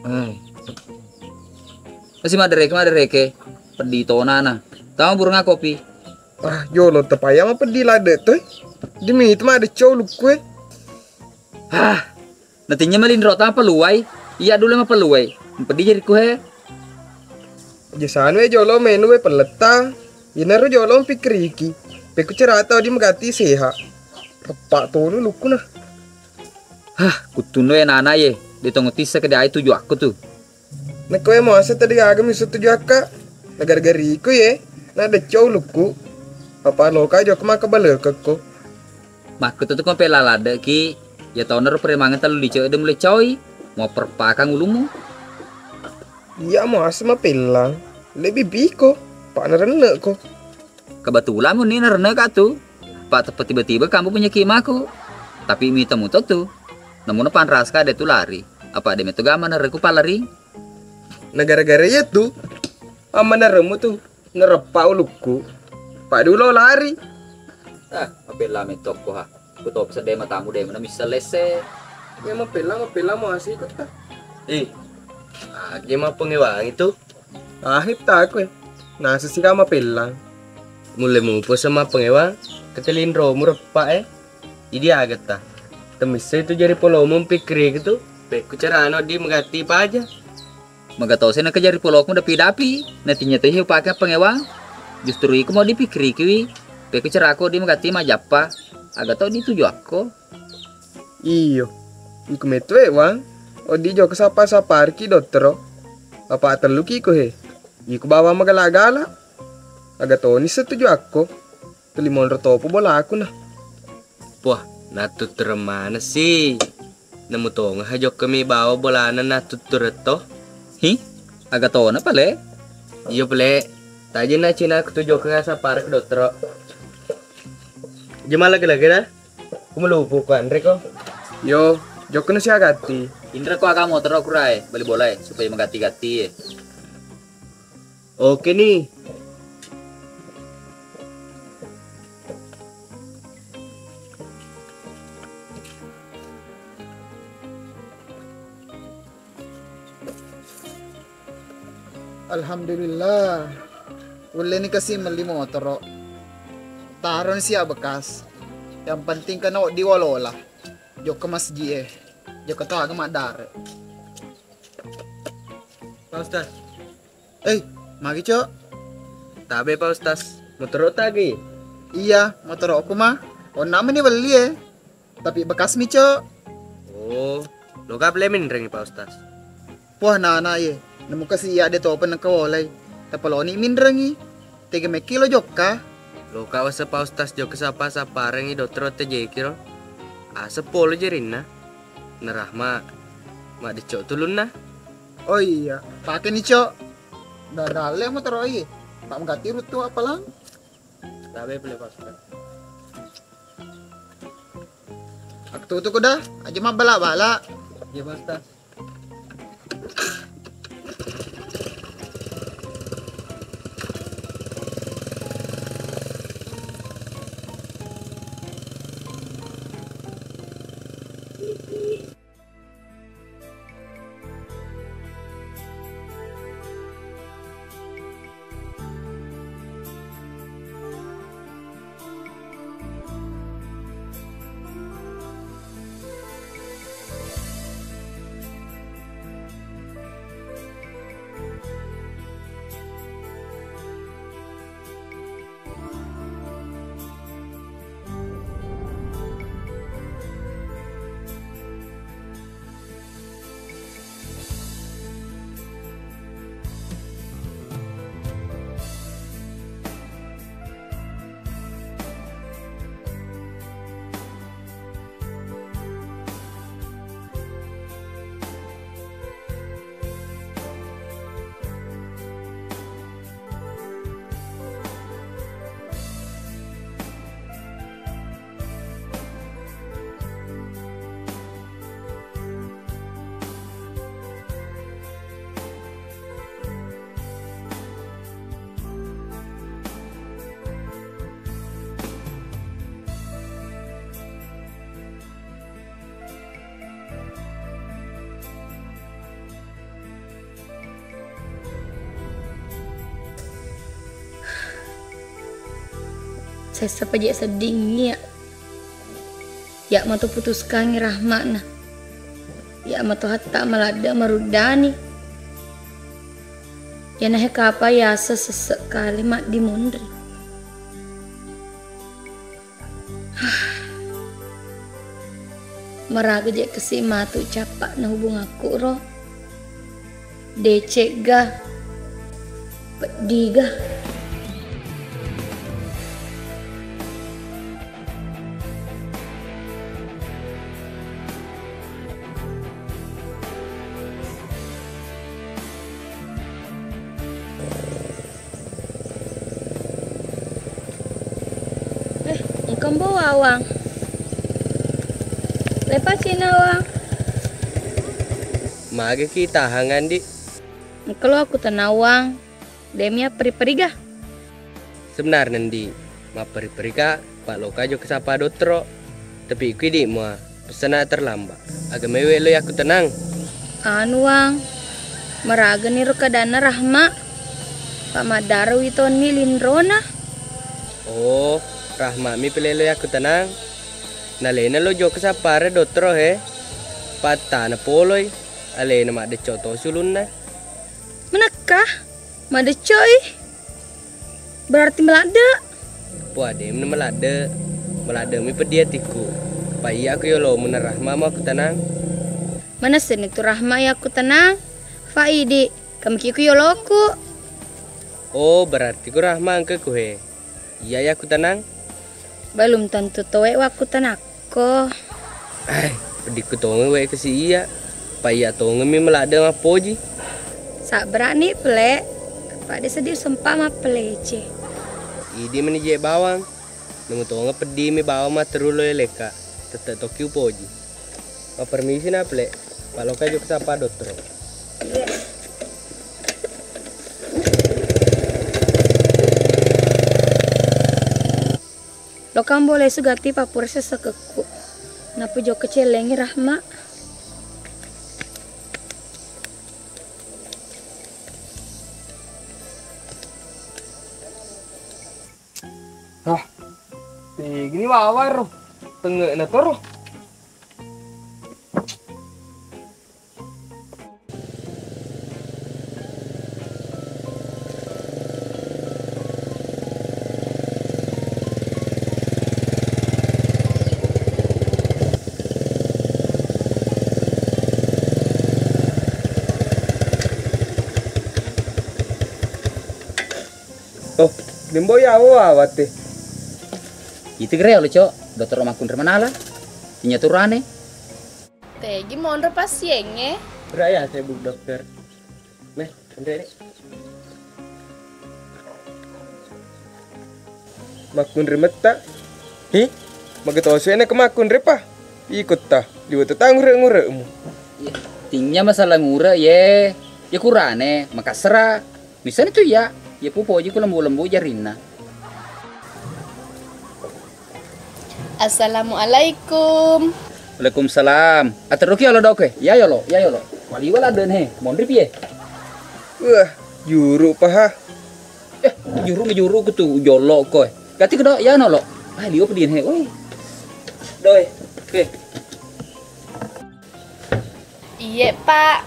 Eh, masih madereke, pedi tonana. Tahu burung kopi. Ah, yolo tapaya ma pedi lade toy. Demi itu mah ada cow lukue. Hah, nantinya malin rota peluai. Iya dulu mah peluai. Pedi jadi kue. Jasan we jolo menu we peleta. Inaru jolo pikriki. Peku cerata di megati seha. Repak tolu luku nah. Hah, kutuno ya nana ye. Ditongotis sekedai tujuh aku tuh. Nah kowe mau asa tadi agam isu tujuh aka. Negara-gari iku ye. Nah ada cow luku. Apa loka jok mah kebalekeko. Makku tuh kau pelalada ki. Ya tau naruh peremangan terlalu dicek udah mulai coy. Mau perpakan ulumu. Iya mau asa mah pelang. Lebih biko. Pak nerene ko. Kebetulan mu nih nerena katu. Pak tepat tiba-tiba kamu punya kimaku. Tapi mi temu tuh. Namun pan raska ada tuh lari. Apa ada metu gama nereku palari. Negara-gara ya tuh. Ama neremu tuh. Nerepa uluku. Pak dulu lari. Ah, apela metoko ha. Aku tahu bisa dema tamu dema na bisa lese. Ya mau pelang mau asih ikut kah? Mah pengewang itu Ahip tak aku. Nah sisi kama pelang. mulai mupo sama pengewang ketelin romu repak jadi agak ta temisnya itu jadi polomum pikir gitu beku carano di megati pa aja Magatau saya nak kejar polokmu dapi dapi. Nantinya teh pakai pengewang. Justru iku mau dipikiri kiwi. Peku cerako di magati majapa. Agak tau dituju aku. Iyo. Iku metwe wang. Odi jo kesapa arki dottero. Apa teluki ko he. Iku bawa magala-gala. Agak tau ni setuju aku. Telimon rotopo bola aku nah. wah natut remana sih nemu tong hajok kami bawa bolana natut tureto Hi, agak tau na pale. iyo pele taja na cina ketujuh ke sa park dokter jema lagi dah kumulupo ko andre ko Yo. Joko na siya agati. Indra ko aga motor aku rai. Bali boleh supaya magati-gati eh. oke nih Alhamdulillah. Uli ni kasi mali motor. Taron siya bekas. Yang penting ka na di walola. Jok ke masjid Jok ke tawaga madare. Pak Ustaz Magi cok. tabe Pak Ustaz motor tagi Iya, motor aku mah. O nama ni beli Tapi bekas mi cok. oh lo ka plemin ring Pak Ustaz Puah nana ye. Nemu kasi iya de topen ng kawalay. Tapalo ni minrangi. Tiga me kilo jok ka. lo ka wasa Pak Ustaz jo kesapa sa parang i dokter te jekiro asa polo jerin na narahma ma dicok tulun na Oh iya, pakai ni cok. Dadale motor ay. Tak magati ruto apa lang. tabe pele Pak Ustaz Agtuto ko dah. Aja mah bala-bala. iya Pak Ustaz Saya sepajak sedih ya. Ya matu putuskan rahmat nah. Ya matu hatta malada marudani. Ya nah kapa ya sesek kalimat di mundri. Meraga je kesi matu capak na hubung aku roh. Decek ga. Pedih ga. Engkau bawa awang. Lepas Cina awang. Maga kita hangan di. Kalau aku tenawang, demia peri-peri gah. Sebenarnya di ma peri-peri ka Pak Loka jo kesapa dotro. Tapi ku di mua pesana terlambat. Agak mewe lo aku tenang. Anu wang, meraga ni rokadana rahma. Pak Madara witoni lindrona. Oh, Rahma mi pelelo aku tenang. Nalena lo jo kesapa re dotro he. Patana poloi. Alena mak de coto sulun na. Manakah? Mada coy. Berarti melada. Puade men melade. Melade mi pediatiku. Pai aku yo lo mun Rahma mau aku tenang. Mana sen itu rahma ya aku tenang. Faidi, kami kiku yoloku. Oh, berarti ku Rahma angke ku he. Iya ya aku tenang. Belum tentu towe aku tenako. Pediku tonge we ke si iya. Pai ya tonge mi melade ma poji. Sak berani ple. Pak dia sedih sempah ma pelece. Idi meni je bawang. Nemu tonge pedi mi bawang ma terulo leka. Tetep tokiu poji. Ma permisi na ple. Pak Loka jo kesapa dotro. Lokam boleh sugati papur sesekeku. Napa jo kecelengi rahma. Gini wawar roh. Tengok na to roh. Oh, dimbo ya awat teh. Itu kira lo cok, dokter omakun remanala. Tinya turane. Tegi mondro pasiennya. Beraya saya bu dokter. Meh, andre. Makun remet tak? Hi? Magatoso na kemakun repa. Ikut ta. Liwa tetang ngure-nguremu. Tinya masalah ngura ye. Ya kurane, makasra. Misalnya tuh ya. Ya pupoji ku lembu-lembu jarina. Assalamualaikum. Waalaikumsalam. Ateruki alo doke. Ya yolo, ya yolo. Wali wala den he. Mondri piye? Wah, juru paha. Juru ku tuh yolo koy. Gati kedo ya nolo. Ah liu pedin he. Oi. Doi. Oke. Iya pak,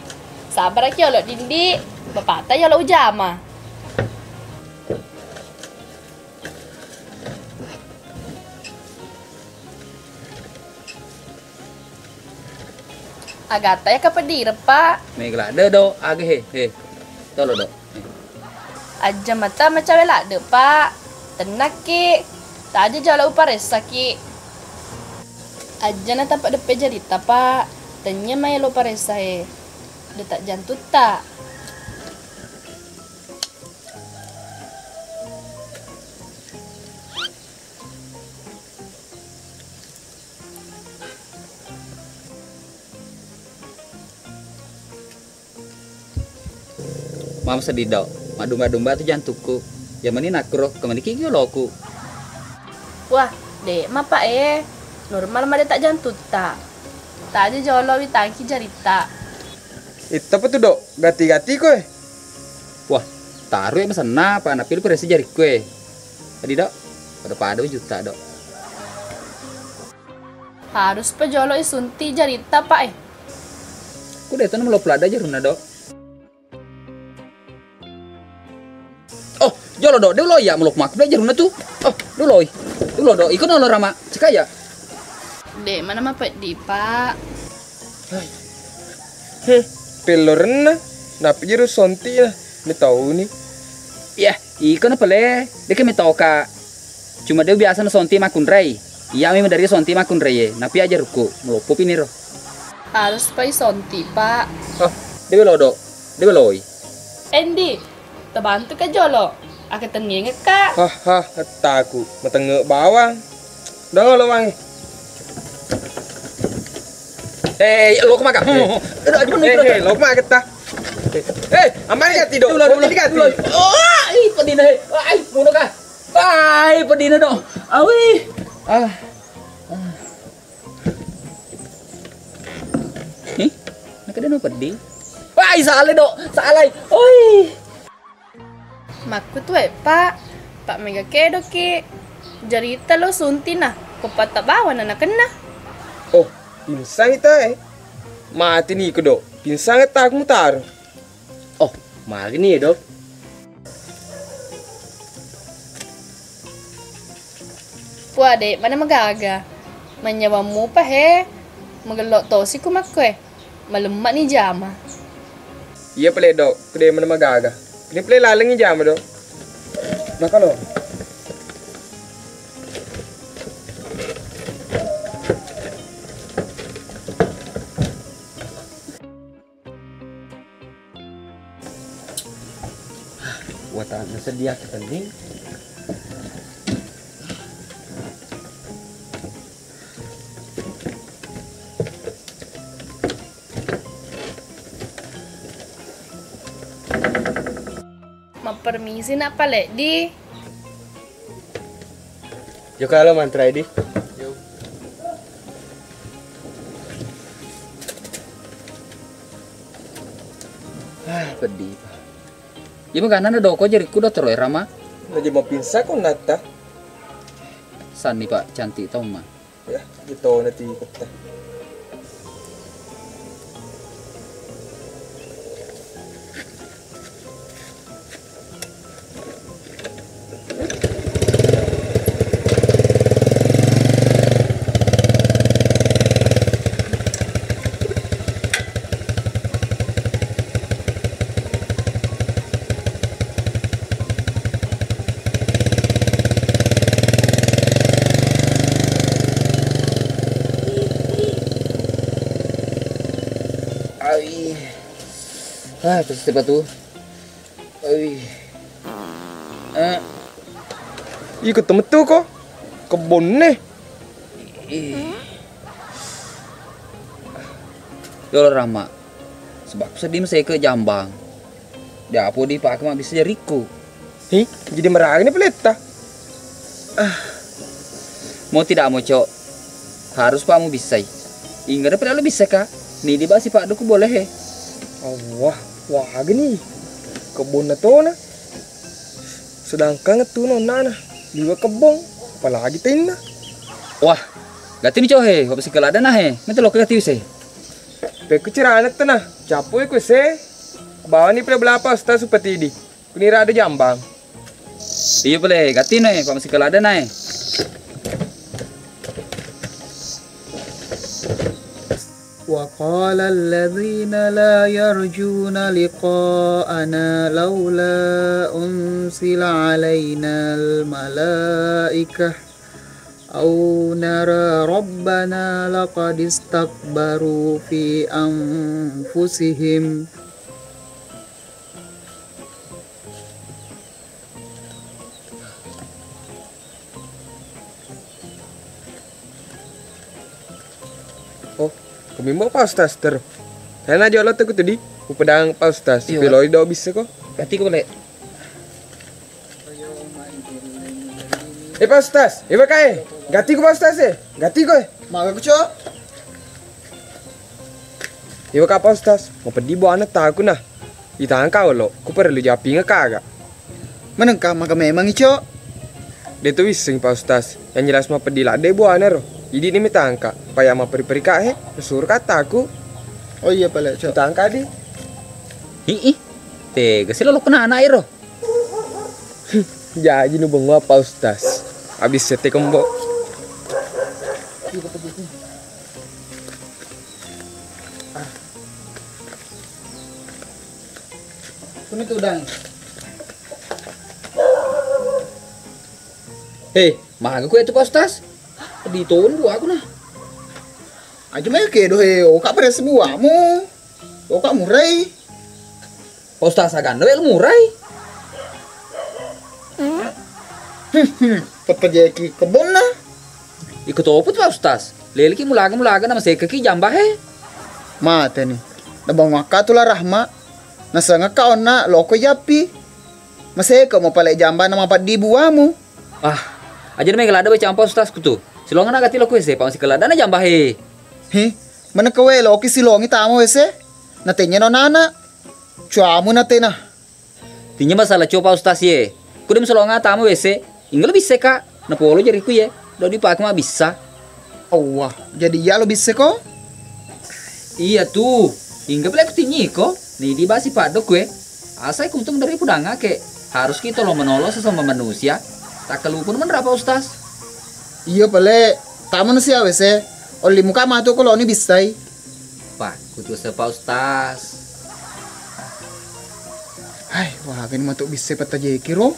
sabar aki yolo dindi, bapak ta yolo ujama. Agata ya kepedir pak, Megla de do age he. Tolo do. aja mata macam welak de pak, tenak ki, tak aja jalo uparesa ki. Aja na tampak depe jarita pak, tanya maya lo paresa he, de tak jantut tak. Mam sedih do. Madumba-dumba tu jantuku. Ya mani nakro kemani kiki loku. Wah, dek ma pak normal mah de tak jantut tak. Tak aja jolo witangki jarita. Itu apa tuh dok? Gati-gati kowe. Wah, taruh ya mesen apa anak pilih kuresi jari kue. Tadi dok. pada juta dok. Harus pa jolo isunti jarita pak Ku deh tuh lo pelada aja runa dok. Oh, jolo dok, dia lo ya meluk mak belajar runa tuh. Oh, dulu dok, ikut nolo rama, cekaya. Dek mana mah di pak. Pelorna, napa jiru sonti lah. Ni tahu nih. Iya, ikut apa le? Dia kan metoka. Cuma dia biasa sonti makun rei. Iya, memang dari sonti makun rei. Napi aja ruku, melupu ini roh. Harus pa isonti pak. Oh, dia lo dok, dia lo. Endi, terbantu ka jolo. Aku tengenge kak. Haha, taku. Matengok bawang. Dah lo wang. Lo kemana? Lo kemana kita? Aman ka tido? Pwede ka tido? Ay, pedina he. Ay, muna ka. Ay, pedina dong. Awi. Nakada no pedi. Ay, salay dok. Salay. Oy. Maku tuh pak. Pak mega kedo ki. Jarita lo sunti nah. Kupata bawa na kena. Oh, pinsang ita Mati nih ko dok. Pinsang tak mutar. Oh, mari nih dok. Puade, mana magaga? Manyawamu pa he. Magalok tosi ko makwe. Malumat ni jama. Iya pala dok. Kude mana magaga. Ini pala lalang ni jama dok. Maka lo. Wata nasedia ketening. Permisi nak palek di. Yo kalau mantra di. Pedih. Ya makanan ada doko jadi kuda terus Rama. Naji mau pinsa kok nata. Sani pak cantik tau mah. Ya, gitu nanti kita. Terus tiba tuh. Ikut temen tuh kok. Kebun nih. Yolo Rama. Sebab sedih saya ke Jambang. Dia apa di pak mah bisa jariku. Jadi merah ini pelita. Mau tidak mau cok. Harus pakmu bisa. Ingat dapat lo bisa kak. Nih di basi pak duku boleh he. Allah, wah gini. Kebun na to na. Sedangkan itu nona na. Juga kebong. Apalagi tina. Wah, gati ni cok he. Wap si kelada na he. Nanti lo kagati se. Peku cirana to na. Capo ko se. Bawa ni pala belapa usta supati di. Kunira ada Jambang. Iya boleh. Gati na he. Wap si kelada na he. وقال الذين لا يرجون لقاءنا لولا أنزل علينا الملائكة أو نرى ربنا لقد استكبروا في أنفسهم Kami mau paustas ter. Karena aja Allah tuh tadi. Upedang paustas. Iya. Piloi do bisa kok. Gati ko boleh. Paustas. Kae. Gati ko paustas Gati ko Maka ko cok. ka paustas. Mau pedi bawa anak tahu nah. Itang kau lo. Ku perlu japi ngekaga. Manang ka maka memang ico. Dia tuh wising Pak Ustaz. Yang jelas mah pedih lah deh buahnya roh. Jadi ini minta angka. Payah mah peri-peri kak Suruh kata aku. Oh iya pale, Cok. Minta angka di. Ih, tega sih lo kena anak iro. Jadi nu bengwa Pak Ustaz. Habis sete kembok. Kuno tuh udang. Hei, maga ko itu Pak Ustaz. Dituun buah aku nah. Aja mah ke dohe, oka pada semua mu. Oka murai. Pak Ustaz agan we murai. Pepejeki kebon na. Ikut oput Pak Ustaz. Lele ki mulaga na masih kaki jambah he. Mate nih. Nabang waka tulah rahma. Nasa nga kaon na loko yapi. Masih ka mo pala jamba na mapat di buamu. Aja na may galada ba Pak Ustaz ko to. Silongan na gati lo ko ese pa si galada na jambah he. He, mana kawe loki silongi tamo wese. Natenya no nana. Cuamu nate na. Tinya masalah coba Ustaz ye. Kudim silonga tamu ese. Inggal bisa ka. Napolo jari ku ye. Dodi pak mah bisa. Wah, jadi ya lo bisa kok? Iya tuh. Hingga pala kutinyi ko. Nih di basi padok gue. Asai kuntung dari pudanga ke. Harus kita lo menolong sesama manusia. Tak kelupun menerapa Ustaz. Iya pale. Tamu na siya wese. Oli muka matu ko lo ni bisay. Pak, kutu sepa Ustaz. Ay, wah gani matu bisay patajeki ro.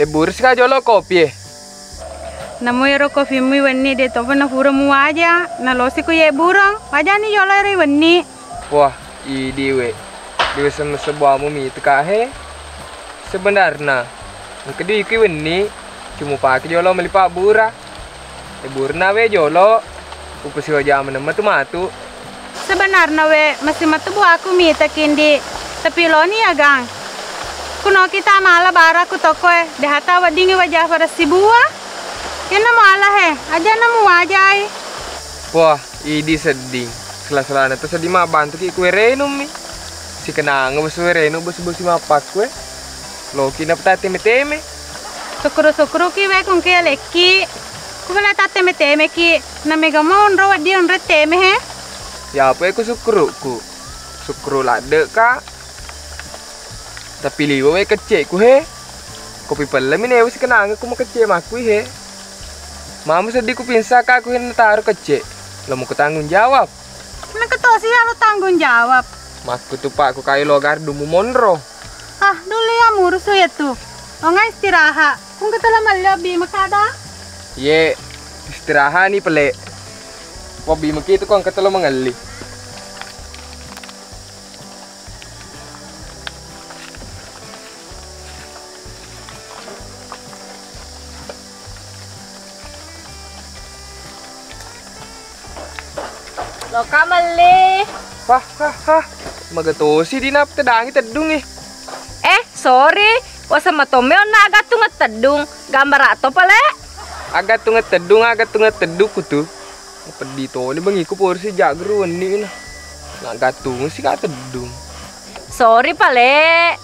Buris ka jolo kopi. Namo yero kopi mi wenni de to na pura mu aja na losi ko ye burong aja ni jolo ri wenni. Wah, diwe. Diwe sebuah mumi teka he. Sebenarnya, kedui ki wenni cuma pakai jolo melipat bura. Burna we jolo. Upasi wajah matu matu. Sebenarnya we masih matu bu aku mi takindi tapi lo ni ya gang. Kuno kita malah bara ku toko dehata wadingi wajah pada si buah. Kena malah aja namu wajai. Wah, idi sedih. Sela-selana tuh sedih mah bantu ki kue renu mi. Si kenang besu renu besu mapak kue. Lo kina peta teme-teme. Sukuru ki we kung ke leki. Ku bela ta teme-teme ki na mega mon ro wadi on teme he. Ya apa ku sukuru. Sukuru lade ka. Tapi liwa we kecek ku he. Kopi pelem ini wis kenang aku mau kecek maku he. Mama sedih ku pinsa ka aku hendak taruh kecek. Lo mau tanggung jawab. Mana ketosi lo tanggung jawab. Masku tuh pak ku kayu logar dumu monro. Dulu ya murus ya tuh. Onga istirahat. Kung ketela malyabi makada. Ye, istirahat nih pele. Wabi maki itu kong ketelo mengali. Lo kamali. Magatosi di nap tedangi tedung eh. Sorry. Wasa matome on na agad tungat tedung. Gambar ato pala. Agak tungat tedung kutu. Pedih to ni bangiku porsi jagru ni na. Nak gatung si ka tedung. Sorry pale.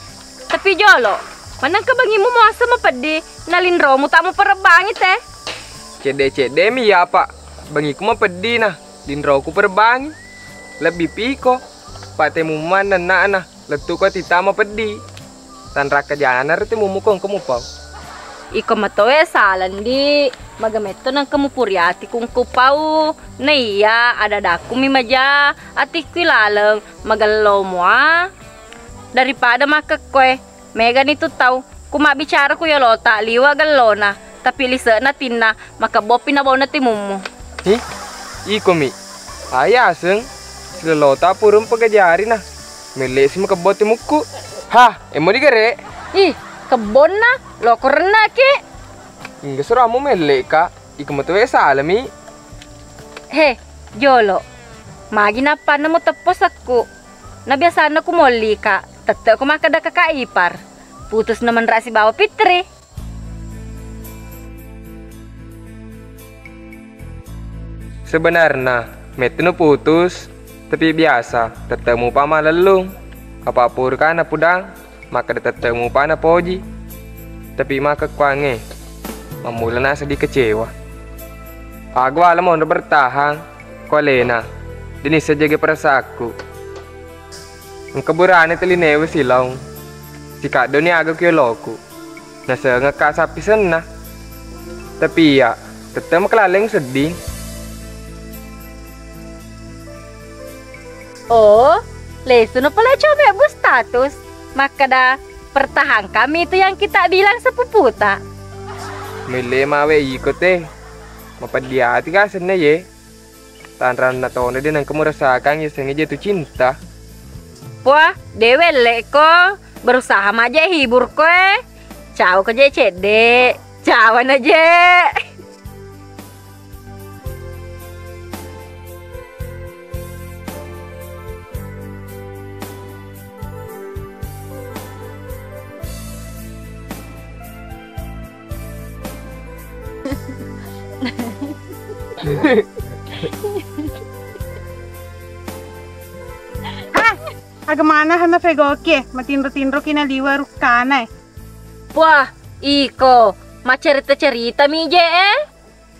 Tapi jolo. Manang kabangimu mo asa mapedi. Nalinro mo tamo parabangit eh. Cede mi ya pak. Bangiku mah pedih nah. Dinro ku perbangi. Lebih piko. Pate muman dan na. Letu ko tita mah pedih. Tan raka janar ti mumukong kumupau. Iko matoe salan di. Magameto ng kamupuriati kung kupau. Naiya, ada daku mimaja. Ati kilalang magalaw mo Daripada makakwe. Mega nito tau. Kumabicara ko yolota. Liwa galona. Tapi lisa na tina. Makabopi na baw na timumo. Iko mi. Ayaseng. Sila lota purong pagajari na. Mele si makaboti muku. Emo di gare. Kebon na. Loko na ki. Hingga surah mo mele ka. Iko mo tuwe sa alami. Jolo. Magi na pa na mo tapos ako. Nabiyasan na kumoli ka. Tatta ko makada kakaipar. Putus naman ra si Bawa Pitri. Sebenarnya, metu nu putus, tapi biasa, tetemu pa malalung. Apa purka na pudang, maka tetemu pa na poji. Tapi maka kwange, mamula na sedih kecewa. Aku alam mau bertahan, kolena, dini sejaga perasaku. Ang kaburane talinewe silaw, si kado ni aga kyo loko, nasa ngakasapisan na. Tapi ya, tetap makalaling sedih. Oh, lesu no pala coba bu status. Maka dah pertahan kami itu yang kita bilang sepuputa. Mili mawe ikut mapadiati ka sana ye. Tanran na to na din ang kamurasakan yung sengaja tu cinta. Wah, dewe leko berusaha aja hibur kue. Ciao ke cede, cawan aja. Agamana hana fegoke, matindro-tindro kinaliwa rukana eh. Wah, iko, macerita-cerita mi je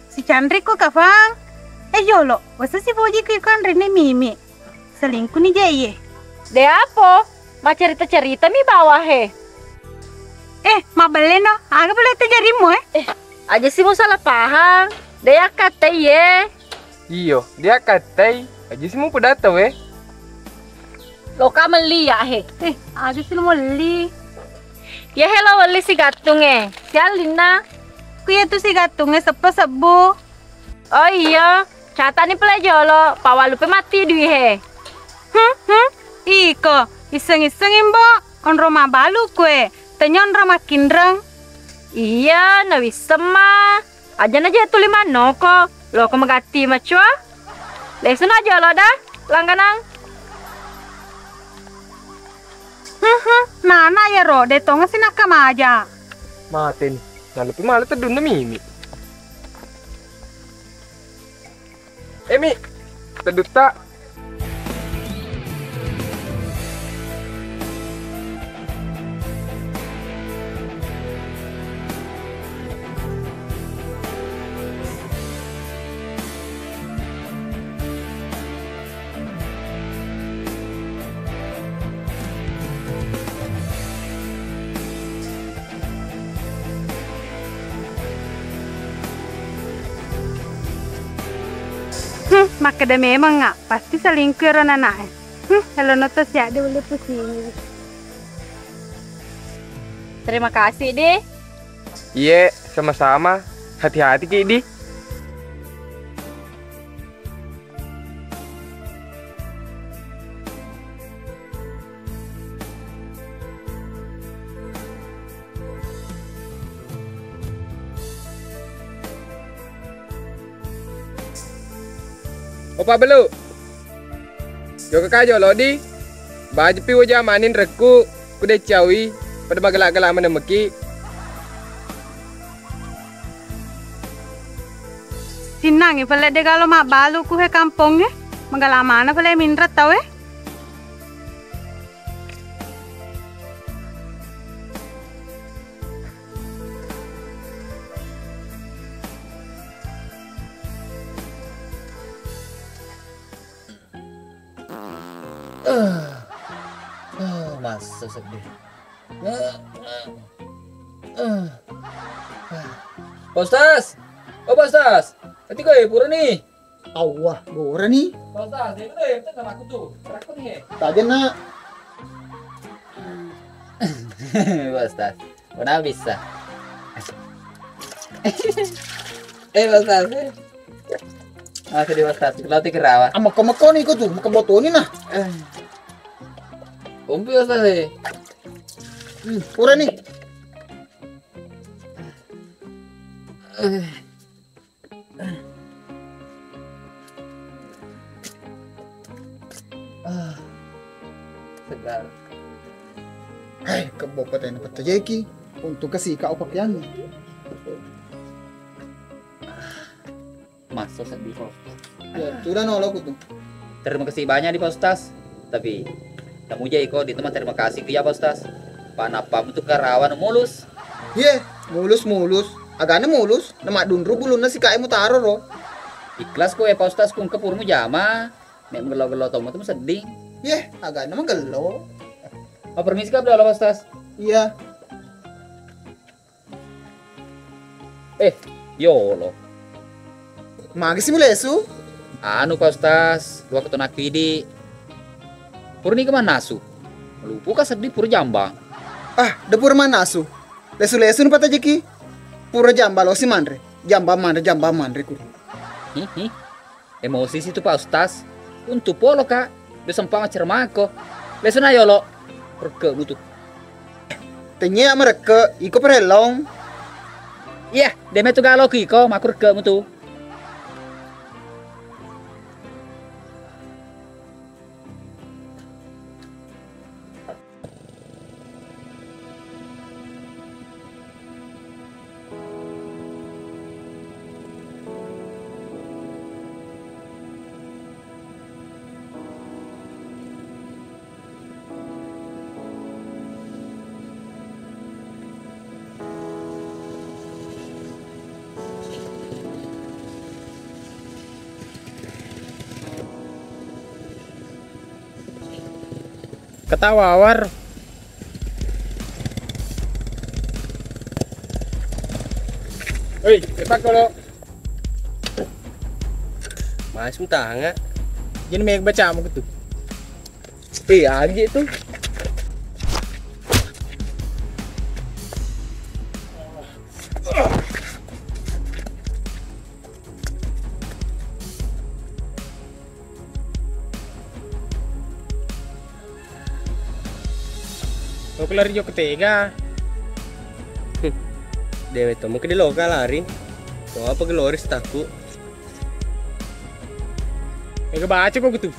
Si Chandri ko kafang. Yolo, wasa si Boji ko ikan rene mimi. Selingkuh ni Jeye. De apa? Macerita-cerita mi bawah he. Mabale no, aga boleh terjadi mo Aja sih mau salah paham. Dia kata ye. Iyo, dia katay. Aja sih mo padata we. Lo ka meli ya he. aga sila mo li. Ya hello wali si gatung Si Alina. Kuya tu si gatung sepo-sebo. Oh iya, cata ni pala jolo. Pawalupe mati dui he. Iko, iseng-isengin bo. Onro mabalu kue. Tenyon makin reng. Iya, na wisema. Aja na je tuli manoko. Lo ko magati macua. Lesun aja lo dah. Langganang. Nana ya ro, detong sinakam aja. Matin, nalupi malah terdun na mimi. Mi, terdut tak? Maka dah memang ngak, pasti selingkuh orang anak. Kalau notos ya dia boleh pusing. Terima kasih deh. Iya, sama-sama. Hati-hati Ki di. Opa belu. Jo kakajo lodi. Baju pi wajah manin reku. Kude cawi. Pada bagalak-galak mana meki. Sinang pala de kalau mak balu ku he kampung Magalamana pala minrat tau Masa sedih. Postas, oh Postas, nanti kau pura nih. Awah, gora nih. Postas, itu deh, itu nama aku tuh, aku nih. Tadi nak. Postas, mana bisa? Postas, di Postas, kalau ti kerawa. Ama kau nih kau tuh, makan botonin nah. Umpi Postas Pura nih. Segar. Hai, kabupaten Patajeki untuk kasih kau pakaian. Masa sedih. Ya, sudah nolok tuh. Terima kasih banyak di Pak Ustaz. Tapi kamu iko di teman terima kasih ke ya Pak Ustaz. Panapam itu karawan mulus. Ye, mulus. Agaknya mulus. Nama dunru buluna si kai mutaro ro. Ikhlas ko Pak Ustaz kung kepurmu jama. Nek gelo-gelo tomo tuh sedih. Ye, agaknya mah gelo. Oh, permisi kap Pak Ustaz. Iya. Yolo. Magi si mulesu. Anu Pak Ustaz, dua ketunak pidi. Purni kemana nasu? Lupu ka sedih pur jambang. Ah, dapur mana asu? Lesu-lesu nu pata jeki. Pura jamba lo si mandre. Jamba mandre ku. Hihi. Emosi situ Pak Ustaz. Untuk polo kak. Besempang cermako. Lesu na yolo. Perke butuh. Tanya mereka, iko perelong. Iya, deme tu galo kiko makur ke mutu. Ketawawar. Hei, cepat kalau. Mas tanga. Jadi may baca mo gitu. Aja itu. Kau kelar jo ketiga. Dewe temu ke di lokal lari. So apa geloris taku. Baca kok gitu.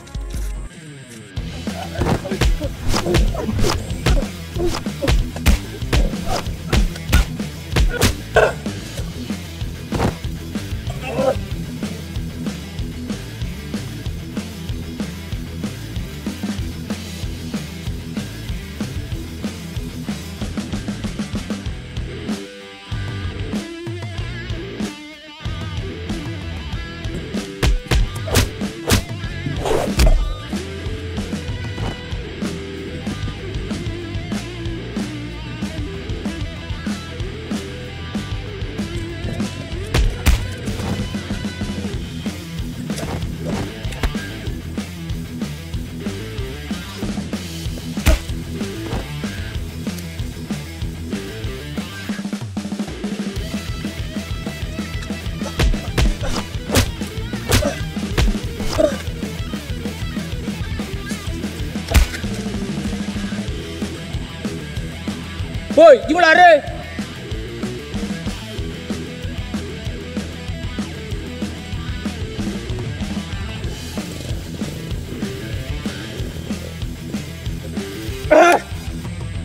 Boy, gimana lari?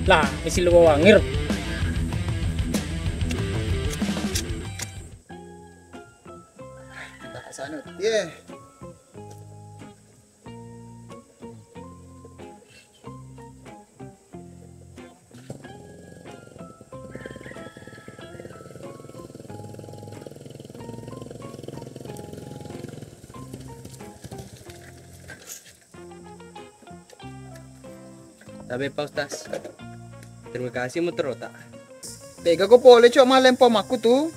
Lah, isi lu wangir. Sana. Yeah. Tapi Pak Ustaz. Terima kasih mu terota. Pega ko pole cuma lempom aku tuh.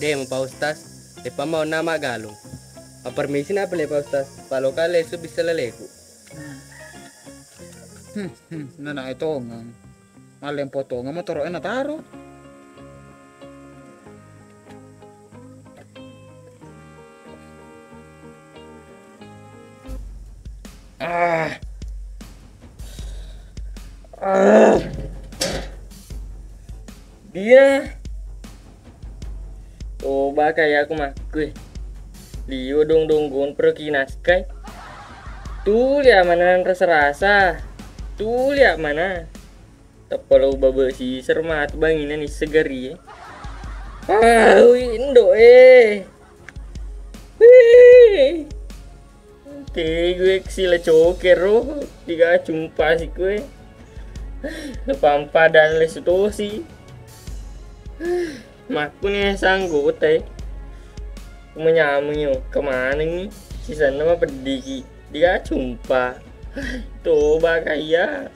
Dem Pak Ustaz. Depa mau nama galung. Permisi na pele Pak Ustaz. Kalau kali itu bisa leleku. Nana itu ngang. Malem potongan mo toro ena taro. Dia coba kayak aku makui liu dong gon pergi naskai tuh lihat mana rasa tuh lihat mana tepalo baba si sermat banginan nih segeri indo Te gue sila cokero tiga jumpa si gue. Pampa dan les itu sih. Maku nih sanggup teh. Menyamu kemana nih? Si sana mah pedih tiga jumpa. Tuh bakaya.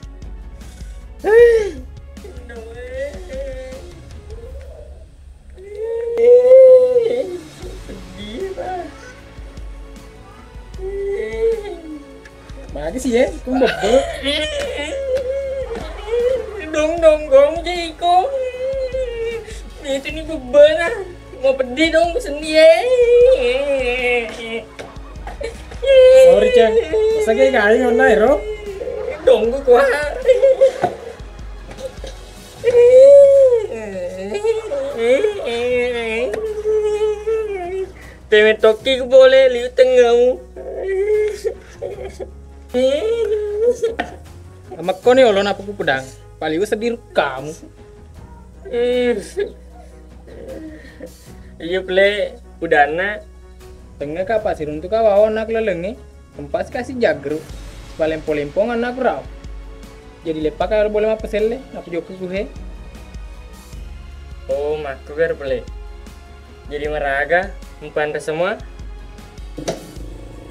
Mana sih ya? Kung bebe. Dong gong jadi kong. Itu nih bebe nah. Mau pedih dong sendiri. Sorry Ceng, masa kayak gaya ngonai ro? Dong gue kuat. Teme toki ko boleh liu tengah. Amak ko ni olon apa ku pedang? Paliu sedih kamu. Iya play udana. Tengah ka pasir untuk kawawan nak lelengi. Tempat kasih jagru. Palempong anak raw. Jadi lepak kalau boleh apa sele? Apa joko kuhe? Oh maku ber play. Jadi meraga mempantas semua.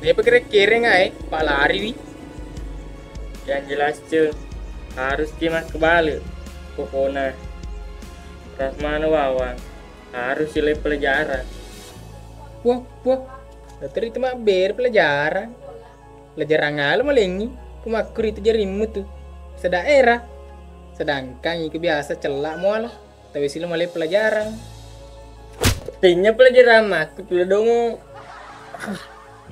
Dia pikir ngai, pak lari wi. Yang jelas cuy harus kimak kebalik. Pokoknya Rahmana Wawang harus silai pelajaran. Wah, dokter itu mah ber pelajaran. Pelajaran ngalu malengi, kumakur itu jarimu tuh. Sedaerah. Sedangkan itu biasa celak mual. Tapi sila malai pelajaran. Tinya pelajaran maku tuh dong.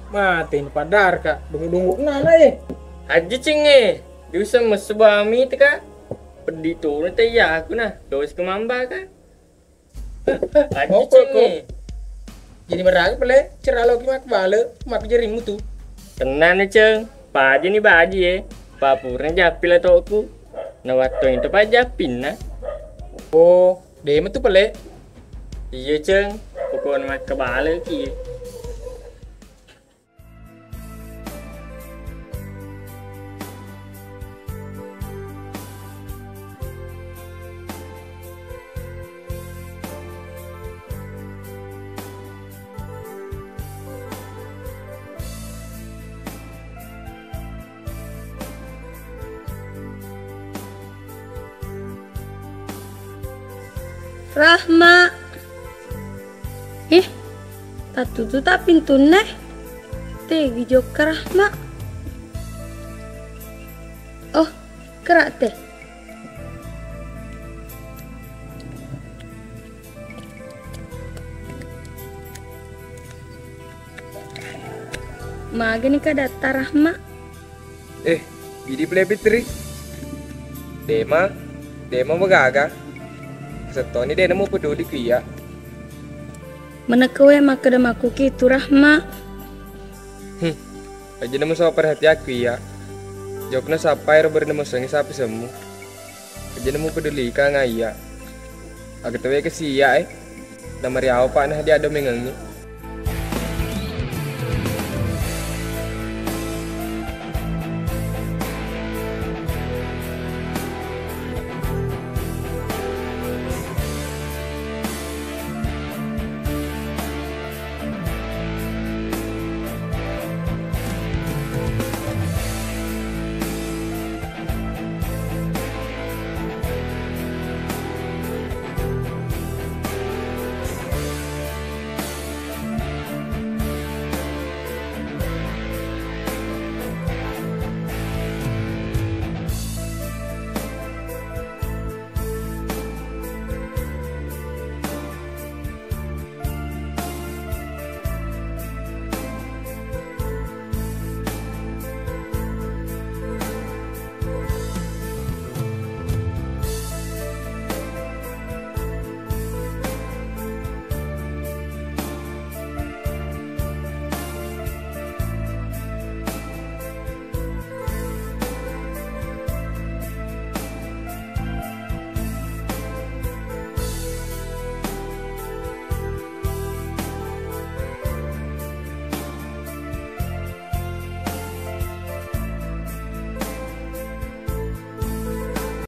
Matiin padar kak, dungu nana ya. Aja cenge, bisa mesbami itu kak. Pedih tuh nanti ya aku nah, dois kemamba kak. Aja cenge. Jadi meraga pele, ceralo kimak bale, mak jarimu tuh. Tenang nih ceng, paji nih baji ya. Papurnya japil atau aku. Nah waktu itu pak japin nah. Oh, dema tuh pele. Iya ceng, pokoknya mak kebalik ki. Rahma. Tak tutup tak pintu nih. Tegi jok Rahma. Oh, kerak teh. Maga nih ka data Rahma. Bidi play Fitri. Dema magaga. Setoni dia nemu peduli kuya. Menekewe maka demaku gitu Rahma. Aja nemu sama perhati aku ya. Jokna sapai rober nemu sangi sapi semu. Aja nemu peduli ka ngaya. Agak tahu ke siya Namari apa nah dia ada mengengi.